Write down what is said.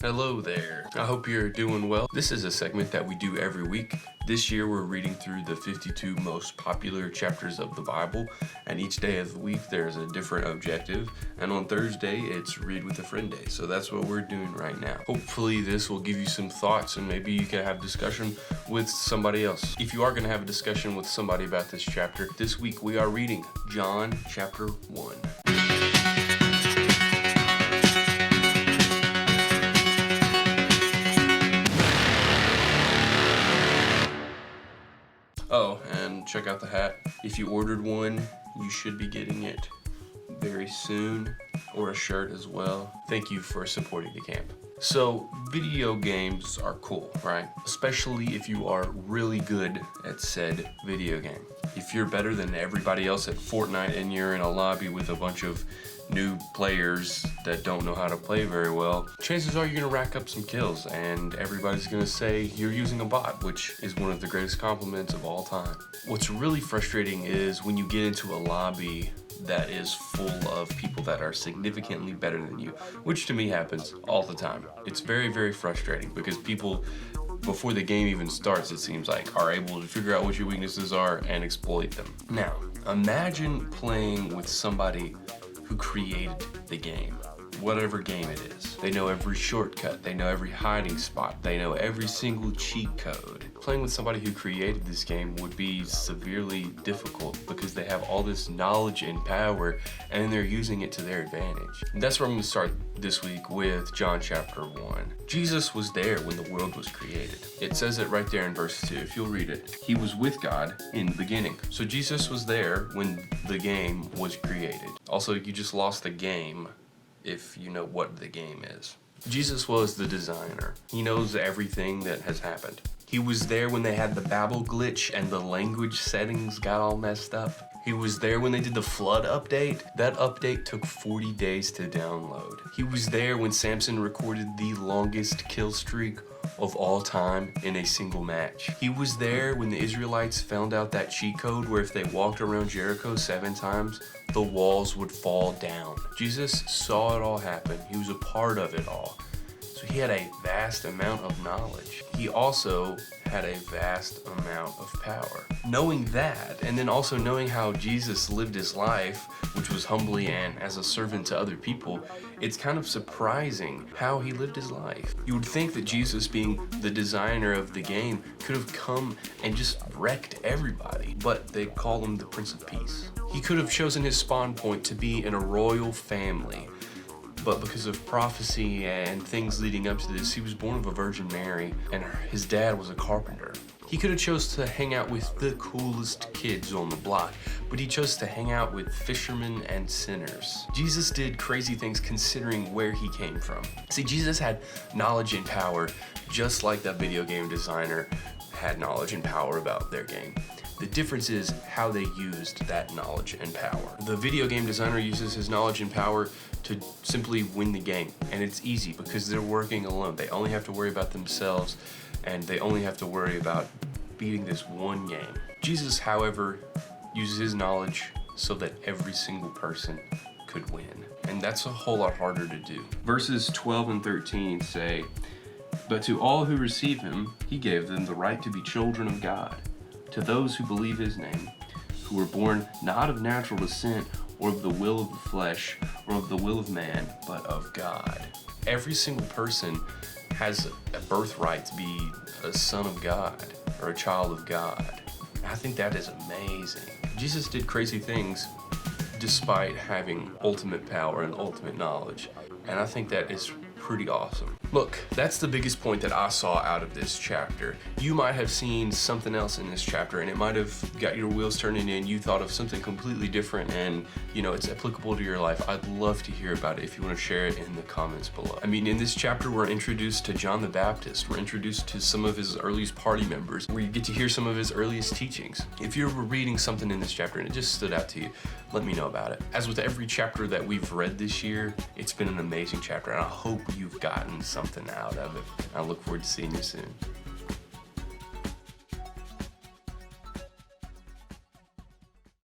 Hello there. I hope you're doing well. This is a segment that we do every week. This year we're reading through the 52 most popular chapters of the Bible, and each day of the week there's a different objective, and on Thursday it's Read with a Friend Day, so that's what we're doing right now. Hopefully this will give you some thoughts and maybe you can have discussion with somebody else. If you are going to have a discussion with somebody about this chapter, this week we are reading John chapter 1. Oh, and check out the hat. If you ordered one, you should be getting it very soon, or a shirt as well. Thank you for supporting the camp. So, video games are cool, right? Especially if you are really good at said video game. If you're better than everybody else at Fortnite and you're in a lobby with a bunch of new players that don't know how to play very well, chances are you're gonna rack up some kills and everybody's gonna say you're using a bot, which is one of the greatest compliments of all time. What's really frustrating is when you get into a lobby that is full of people that are significantly better than you, which to me happens all the time. It's very, very frustrating because people, before the game even starts, it seems like, are able to figure out what your weaknesses are and exploit them. Now, imagine playing with somebody who created the game, whatever game it is. They know every shortcut, they know every hiding spot, they know every single cheat code. Playing with somebody who created this game would be severely difficult because they have all this knowledge and power and they're using it to their advantage. And that's where I'm going to start this week with John chapter 1. Jesus was there when the world was created. It says it right there in verse 2, if you'll read it. He was with God in the beginning. So Jesus was there when the game was created. Also, you just lost the game if you know what the game is. Jesus was the designer. He knows everything that has happened. He was there when they had the Babel glitch and the language settings got all messed up. He was there when they did the flood update. That update took 40 days to download. He was there when Samson recorded the longest kill streak of all time in a single match. He was there when the Israelites found out that cheat code where if they walked around Jericho 7 times, the walls would fall down. Jesus saw it all happen. He was a part of it all. So he had a vast amount of knowledge. He also had a vast amount of power. Knowing that, and then also knowing how Jesus lived his life, which was humbly and as a servant to other people, it's kind of surprising how he lived his life. You would think that Jesus, being the designer of the game, could have come and just wrecked everybody, but they call him the Prince of Peace. He could have chosen his spawn point to be in a royal family, but because of prophecy and things leading up to this, he was born of a Virgin Mary, and his dad was a carpenter. He could have chose to hang out with the coolest kids on the block, but he chose to hang out with fishermen and sinners. Jesus did crazy things considering where he came from. See, Jesus had knowledge and power just like that video game designer had knowledge and power about their game. The difference is how they used that knowledge and power. The video game designer uses his knowledge and power to simply win the game, and it's easy because they're working alone. They only have to worry about themselves, and they only have to worry about beating this one game. Jesus, however, uses his knowledge so that every single person could win, and that's a whole lot harder to do. Verses 12 and 13 say, "But to all who receive him, he gave them the right to be children of God, to those who believe his name, who were born not of natural descent, or of the will of the flesh, or of the will of man, but of God." Every single person has a birthright to be a son of God, or a child of God. I think that is amazing. Jesus did crazy things despite having ultimate power and ultimate knowledge, and I think that is pretty awesome. Look, that's the biggest point that I saw out of this chapter. You might have seen something else in this chapter and it might have got your wheels turning and you thought of something completely different and it's applicable to your life. I'd love to hear about it if you want to share it in the comments below. I mean, in this chapter we're introduced to John the Baptist. We're introduced to some of his earliest party members where you get to hear some of his earliest teachings. If you're reading something in this chapter and it just stood out to you, let me know about it. As with every chapter that we've read this year, it's been an amazing chapter and I hope you've gotten something out of it. I look forward to seeing you soon.